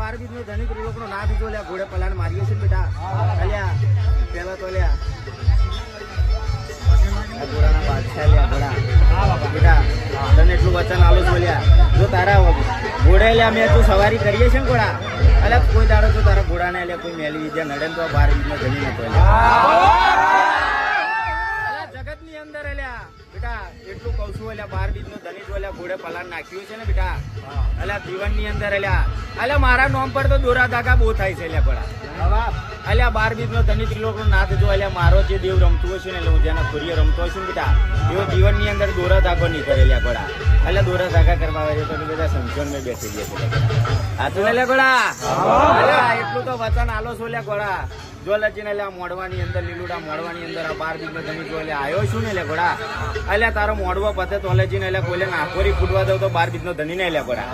12 બીજનો ધનિક લોકોનો ના બીજો લ્યા ઘોડે પલાણ મારીએ છે બેટા અલ્યા પેલા તો લ્યા ઘોડાના બાદશાહ લ્યા ઘોડા બેટા તને એટલું વચન આલો છો લ્યા જો તારા ઘોડે લ્યા મેં તું સવારી કરીએ છે ને ઘોડા અલ્યા કોઈ દાડો તો તારા ઘોડાને લ્યા કોઈ મેલી વિદ્યા નડે તો 12 બીજનો ધની નતો જગત ની અંદર લ્યા બેટા એટલું કઉ છું અલ્યા 12 બીજનો ધની તો અલ્યા ઘોડે પલાણ નાખ્યું છે ને બેટા અલ્યા જીવન ની અંદર અલ્યા મારા નામ પર તો દોરા ધાગા બહુ થાય છે અલ્યા ઘોડા અલ્યા 12 બીજનો ધની ત્રિલોકનો નાથ જો અલ્યા મારો જે દેવ રમતું હશે ને એટલે હું જેના ખોરીએ રમતો હશે ને બેટા એવો જીવન ની અંદર દોરા ધાગો નહીં કરેલ્યા ઘોડા અલ્યા દોરા ધાગા કરવા આવે તો બધા સંચોન મેં બેસી ગયા છે આ તો અલ્યા ઘોડા અલ્યા એટલું તો વચન આલો છો અલ્યા ઘોડા જો લચીને અલ્યા મોડવાની અંદર લીલુડા મોડવાની અંદર આ 12 બીજનો ધની જો અલ્યા આવ્યો છું ને અલ્યા ઘોડા અલ્યા તારો મોડવો પતે તો લચીને અલ્યા કોઈને નાખોરી ફૂટવા દઉં તો 12 બીજનો ધની ને અલ્યા ઘોડા